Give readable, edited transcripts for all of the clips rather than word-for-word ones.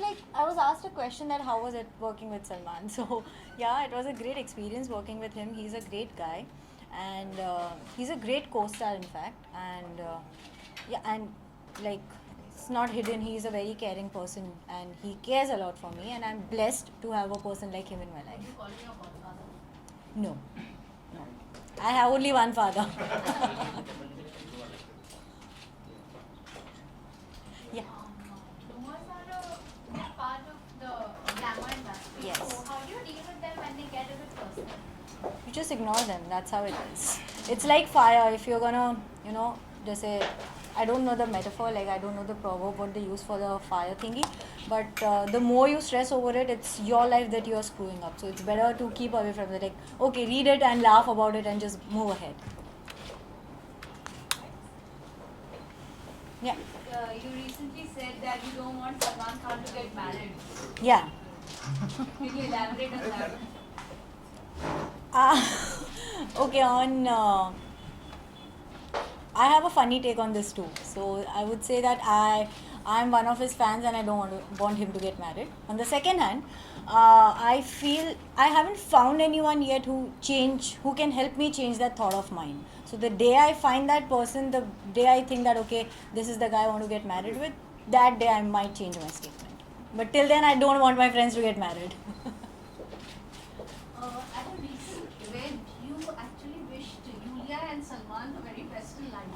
like, I was asked a question that how was it working with Salman. So yeah, it was a great experience working with him. He's a great guy, and he's a great co-star in fact. And yeah, and like it's not hidden. He's a very caring person, and he cares a lot for me. And I'm blessed to have a person like him in my life. No, no. I have only one father. Yeah. Rumors are a big part of the glamour industry. Yes. So how do you deal with them when they get a bit personal? You just ignore them. That's how it is. It's like fire. If you're gonna, just say, I don't know the metaphor, like I don't know the proverb what they use for the fire thingy, but the more you stress over it, it's your life that you're screwing up. So it's better to keep away from it. Like, okay, read it and laugh about it and just move ahead. Yeah. You recently said that you don't want Salman Khan to get married. Yeah. Can you elaborate on that? Okay, I have a funny take on this too. So I would say that I'm one of his fans and I don't want him to get married. On the second hand, I feel I haven't found anyone yet who can help me change that thought of mine. So the day I find that person, the day I think that okay, this is the guy I want to get married with, that day I might change my statement. But till then, I don't want my friends to get married. At a recent event, you actually wished Yulia and Salman the very best in life.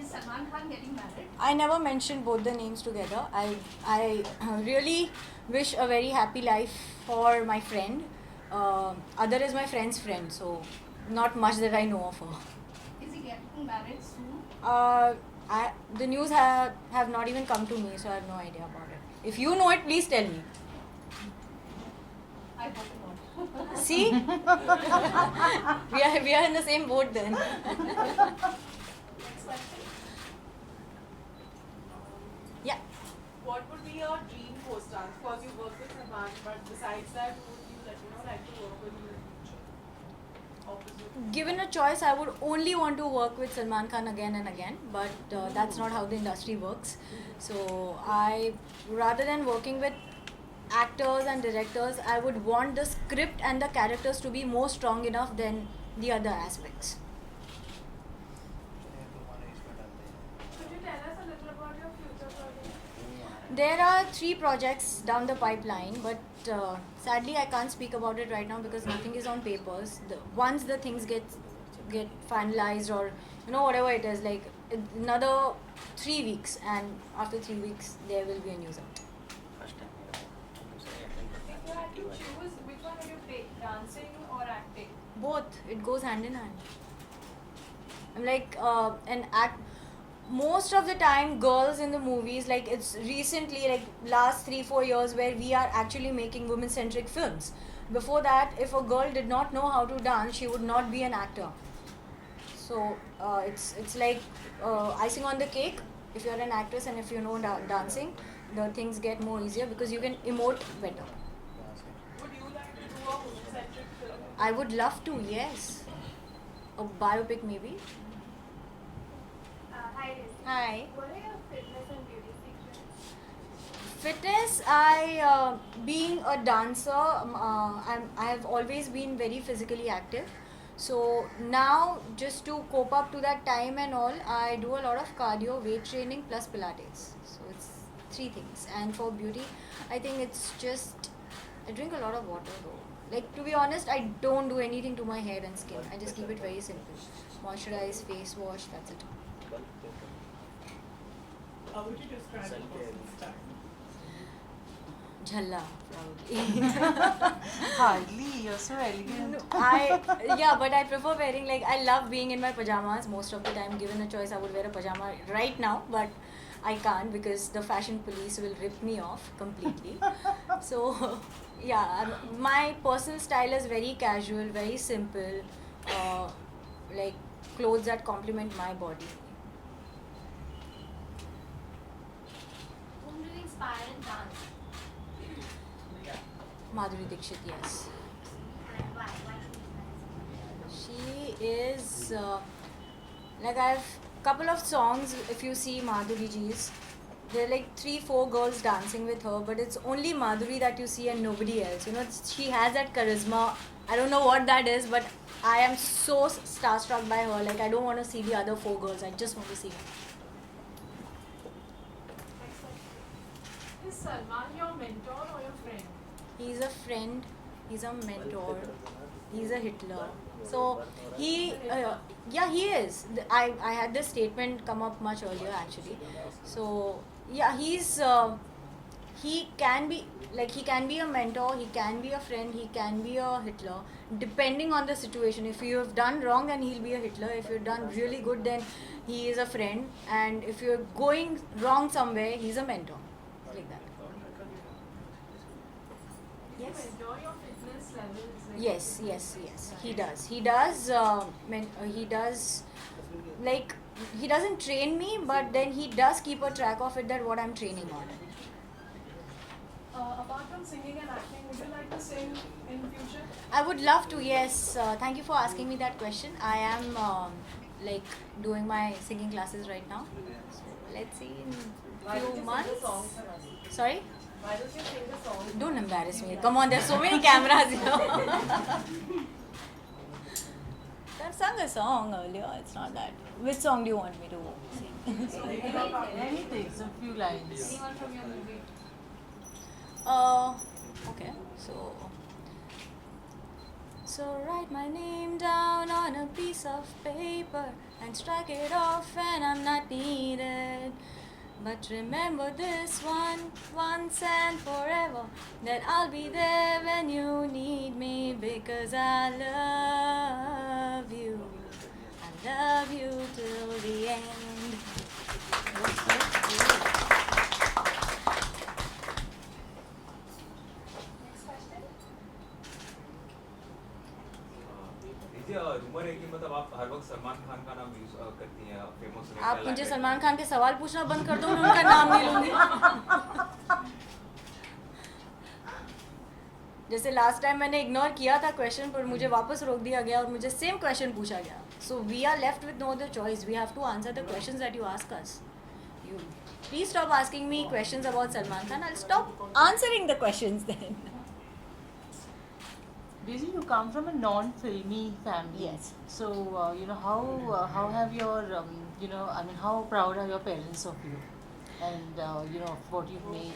Is Salman Khan getting married? I never mentioned both the names together. I really wish a very happy life for my friend. Other is my friend's friend, so not much that I know of her. Is he getting married soon? The news have not even come to me, so I have no idea about it. If you know it, please tell me. I hope not. See, we are in the same boat then. Next question. Yeah. What would be your dream co-star? Of course, you work with Salman, but besides that, who would you like to work with in the future? Opposite. Given a choice, I would only want to work with Salman Khan again and again, but that's not how the industry works. So rather than working with actors and directors, I would want the script and the characters to be more strong enough than the other aspects. Could you tell us a little about your future projects? There are 3 projects down the pipeline, but sadly I can't speak about it right now because nothing is on papers. Once the things get finalized, or whatever it is, like another 3 weeks, and after 3 weeks there will be a news out. If you had to choose, which one would you pick, dancing or acting? Both, it goes hand in hand. I'm like most of the time girls in the movies, like it's recently like last 3-4 years where we are actually making women centric films. Before that, if a girl did not know how to dance, she would not be an actor. So it's like icing on the cake. If you're an actress and if you know dancing, the things get more easier because you can emote better. Would you like to do a women-centric film? I would love to, yes. A biopic maybe. Hi, Rishi. Hi. What are your fitness and beauty secrets? Fitness, being a dancer, I have always been very physically active. So now, just to cope up to that time and all, I do a lot of cardio, weight training plus Pilates. So it's 3 things. And for beauty, I think it's just I drink a lot of water though. Like, to be honest, I don't do anything to my hair and skin. I just keep it very simple. Moisturize, face wash, that's it. How would you describe the person's style? Jhalla, probably. Hardly, you're so elegant. But I prefer wearing, like, I love being in my pajamas most of the time. Given a choice, I would wear a pajama right now, but I can't because the fashion police will rip me off completely. So, yeah, my personal style is very casual, very simple, like clothes that complement my body. Whom do you inspire in dance? Madhuri Dixit, yes. And why? Why do you inspire? She is like, I have couple of songs. If you see Madhuri ji's, there are like 3-4 girls dancing with her, but it's only Madhuri that you see and nobody else. You know, she has that charisma. I don't know what that is, but I am so starstruck by her. Like, I don't want to see the other 4 girls. I just want to see her. Is Salman your mentor or your friend? He's a friend. He's a mentor. He's a Hitler. So he is. I had this statement come up much earlier actually. So yeah, he can be a mentor, he can be a friend, he can be a Hitler, depending on the situation. If you have done wrong, then he'll be a Hitler. If you've done really good, then he is a friend. And if you're going wrong somewhere, he's a mentor. Like that. Yes. You enjoy your fitness levels? Like Yes. He does. He does. Like, he doesn't train me, but then he does keep a track of it, that what I'm training on. Apart from singing and acting, would you like to sing in future? I would love to. Yes. Thank you for asking me that question. I am like doing my singing classes right now. So let's see in few months. Sorry. Why don't you sing the song? Don't embarrass me. Come on, there's so many cameras here. I've sung a song earlier. It's not that. Which song do you want me to sing? Anything, a few lines. Anyone from your movie? Okay. So write my name down on a piece of paper and strike it off when I'm not needed. But remember this one, once and forever, that I'll be there when you need me, because I love you. I love you till the end. Rumour है कि मतलब आप हर वक्त सलमान खान का नाम use करती हैं famous होने आप मुझे सलमान खान के सवाल पूछना बंद कर दो, मैं उनका नाम नहीं लूंगी. जैसे लास्ट टाइम मैंने इग्नोर किया था क्वेश्चन, पर मुझे वापस रोक दिया गया और मुझे सेम क्वेश्चन पूछा गया. So we are left with no other choice. We have to answer the questions that you ask us. You please stop asking me questions about Salman Khan. I'll stop answering the questions then. Basically, you come from a non-filmy family. Yes. So, how have your, how proud are your parents of you? And, what you've made?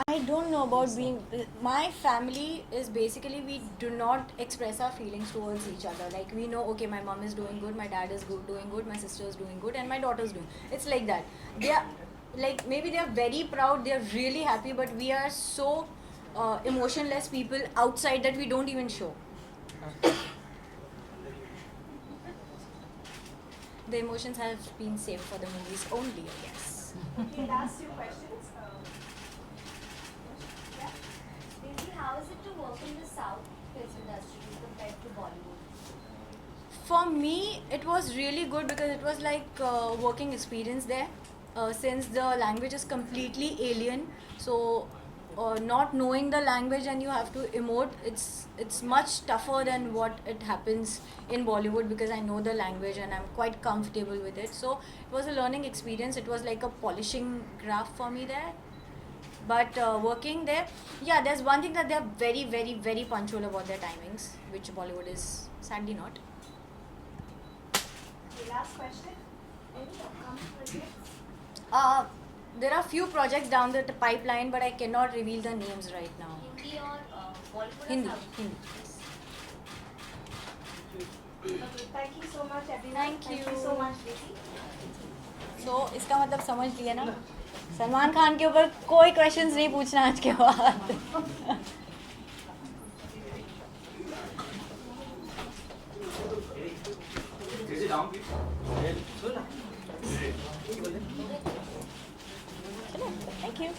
I don't know about being. My family is basically, we do not express our feelings towards each other. Like, we know, okay, my mom is doing good, my dad is doing good, my sister is doing good, and my daughter is doing. It's like that. They are like, maybe they are very proud, they are really happy, but we are so emotionless people outside that we don't even show. The emotions have been saved for the movies only, I guess. Okay, last 2 questions. Daisy, how is it to work in the South film industry compared to Bollywood? For me, it was really good because it was like working experience there. Since the language is completely alien, so not knowing the language and you have to emote, it's much tougher than what it happens in Bollywood, because I know the language and I'm quite comfortable with it. So it was a learning experience. It was like a polishing craft for me there. But working there, yeah, there's one thing that they're very, very, very punctual about their timings, which Bollywood is sadly not. Okay, last question. Any upcoming projects? There are few projects down the pipeline, but I cannot reveal the names right now. Hindi or Bollywood Hindi. or South? Hindi. Okay, thank you so much, everyone. Thank you you. so much, Daisy. So इसका मतलब समझ लिया ना, सलमान खान के ऊपर कोई questions नहीं पूछना आज के बाद. Thank you.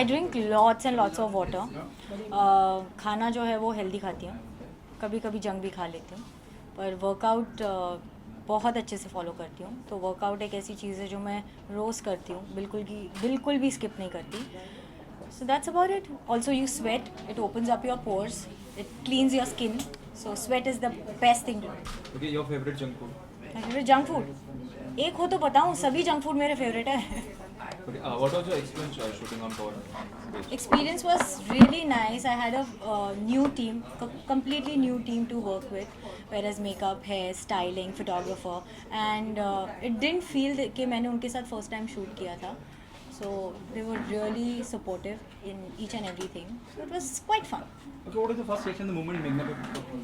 drink lots and lots of water. खाना जो है वो healthy खाती हूँ, कभी कभी जंक भी खा लेती हूँ, पर वर्कआउट बहुत अच्छे से फॉलो करती हूँ. तो वर्कआउट एक ऐसी चीज़ है जो मैं रोज़ करती हूँ, बिल्कुल भी स्किप नहीं करती. So that's about it. Also you sweat, it opens up your pores, it cleans your skin. So sweat is the best thing to do. Okay, your favorite junk food? My favorite junk food? एक हो तो बताऊँ, सभी junk food मेरे favourite है. Okay, what was your experience shooting on cover? Experience was really nice. I had a new team, completely new team to work with, whereas makeup, hair, styling, photographer, and it didn't feel कि मैंने उनके साथ first time shoot किया था. So they were really supportive in each and everything. So it was quite fun. Okay, what was the first reaction the moment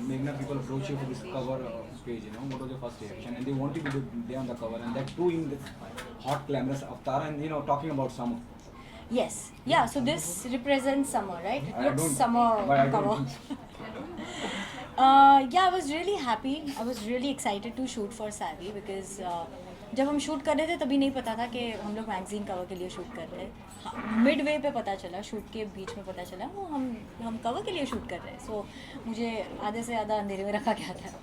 Meghna people approach you for this cover page, you know? What was your first reaction? And they want you to be there on the cover, and that too in this hot, glamorous avatar, and you know, talking about summer. Yes. Yeah. So this represents summer, right? It I looks don't- summer but I don't cover. think so. Yeah, I was really happy. I was really excited to shoot for Savvy because जब हम shoot कर रहे थे तभी नहीं पता था कि हम लोग मैगजीन कवर के लिए शूट कर रहे हैं. मिड वे पे पता चला, शूट के बीच में पता चला वो हम कवर के लिए शूट कर रहे हैं. सो मुझे आधे से ज़्यादा अंधेरे में रखा गया था.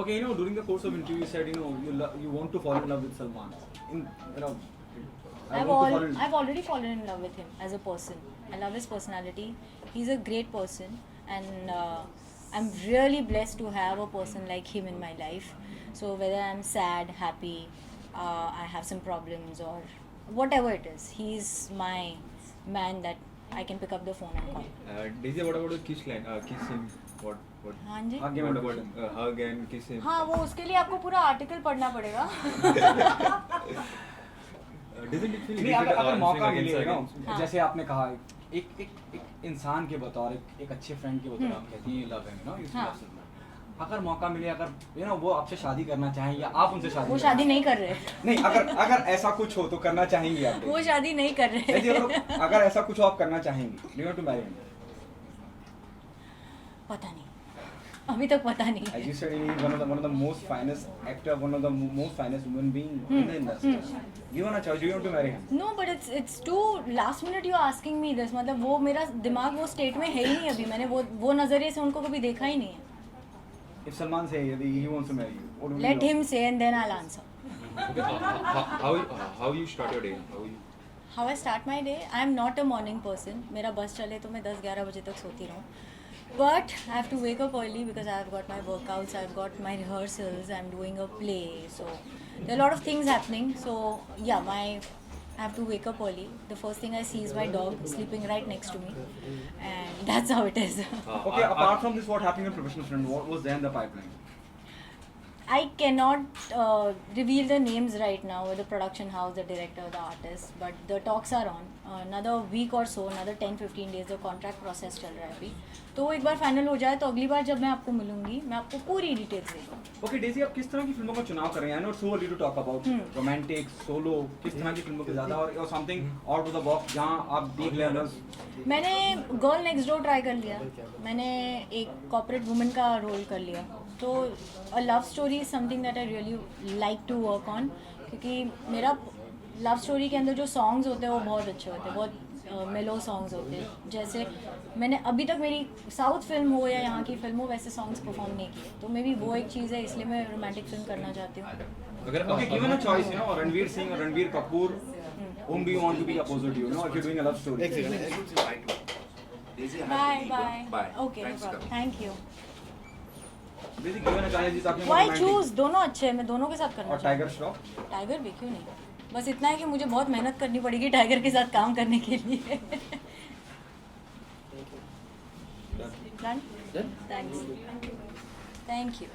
Okay, you know, during the course of interview, you said, you know, you want to fall in love with Salman. You know, I've already fallen in love with him as a person. I love his personality. He's a great person, and I'm really blessed to have a person like him in my life. So whether I'm sad, happy, I have some problems or whatever it is, he's my man that I can pick up the phone and call. Daisy, what about the kiss line? Kiss him. What? हाँ जी. Hug him What and about kiss him. hug and kiss him? हाँ, वो उसके लिए आपको पूरा article पढ़ना पड़ेगा. Doesn't it feel नहीं, अगर difficult मौका answering मिले, against you know, हाँ. जैसे आपने कहा एक इंसान के बतौर एक अच्छे फ्रेंड के बतौर आप कहती हैं love him, you know, you हाँ. love Salman. अगर मौका मिले, अगर you know, वो आपसे शादी करना चाहें या आप उनसे शादी वो करना शादी नहीं कर रहे. नहीं, अगर ऐसा कुछ हो तो करना चाहेंगी आप? वो शादी नहीं कर रहे. यदि अगर ऐसा कुछ हो आप करना चाहेंगी, do you want to marry him? पता नहीं, अभी तक पता नहीं. As you said, he is one of the most finest actor, one of the most finest human being in the industry. Given a choice, do you want to marry him? No, but it's too last minute you are asking me this. मतलब वो मेरा दिमाग वो state में है ही नहीं अभी. मैंने वो नज़रिए से उनको कभी देखा ही नहीं है. If Salman say he wants to marry you, what would you Let do? him say and then I'll answer. Okay, how you start your day? How I start my day? I am not a morning person. मेरा बस चले तो मैं 10-11 बजे तक सोती रहूँ. But I have to wake up early because I have got my workouts, I have got my rehearsals, I am doing a play. So there are a lot of things happening. So yeah, I have to wake up early. The first thing I see is my dog sleeping right next to me, and that's how it is. Okay, apart from this, what happened in professional friend? What was there in the pipeline? I cannot reveal the names right now, or the production house, the director, the artist, but the talks are on. Another week or so, another 10-15 days, the contract process चल रहा है अभी. तो वो एक बार final हो जाए तो अगली बार जब मैं आपको मिलूंगी मैं आपको पूरी डिटेल्स दूंगी. Okay, Daisy, आप किस तरह की फिल्मों का चुनाव कर रहे हैं? I know it's so early to talk about romantic, solo, किस तरह की फिल्मों के ज़्यादा और something out of the box जहाँ आप देख लें others. मैंने गर्ल नेक्स्ट डोर ट्राई कर लिया. मैंने एक कॉर्पोरेट वुमेन का रोल कर लिया. तो a love story is something that I really like to work on, क्योंकि मेरा लव स्टोरी के अंदर जो सॉन्ग्स होते हैं वो बहुत अच्छे होते हैं, बहुत मेलो सॉन्ग्स होते हैं. जैसे मैंने अभी तक मेरी साउथ फिल्म हो या यहाँ की फिल्म हो वैसे सॉन्ग्स परफॉर्म नहीं किए. तो मे बी वो एक चीज़ है, इसलिए मैं रोमांटिक फिल्म करना चाहती हूँ. Okay, given a choice, you know, Ranveer Singh or Ranveer Kapoor, whom do you want to be opposite to you? You know, if you're doing a love story. Bye. Okay, no problem. Thank you. Daisy, given a choice, आपने why romantic choose? दोनों अच्छे हैं, मैं दोनों के साथ करना और चाहती टाइगर श्रॉफ. हूँ. टाइगर भी क्यों नहीं. बस इतना है कि मुझे बहुत मेहनत करनी पड़ेगी टाइगर के साथ काम करने के लिए. Done? Thanks. Thank you.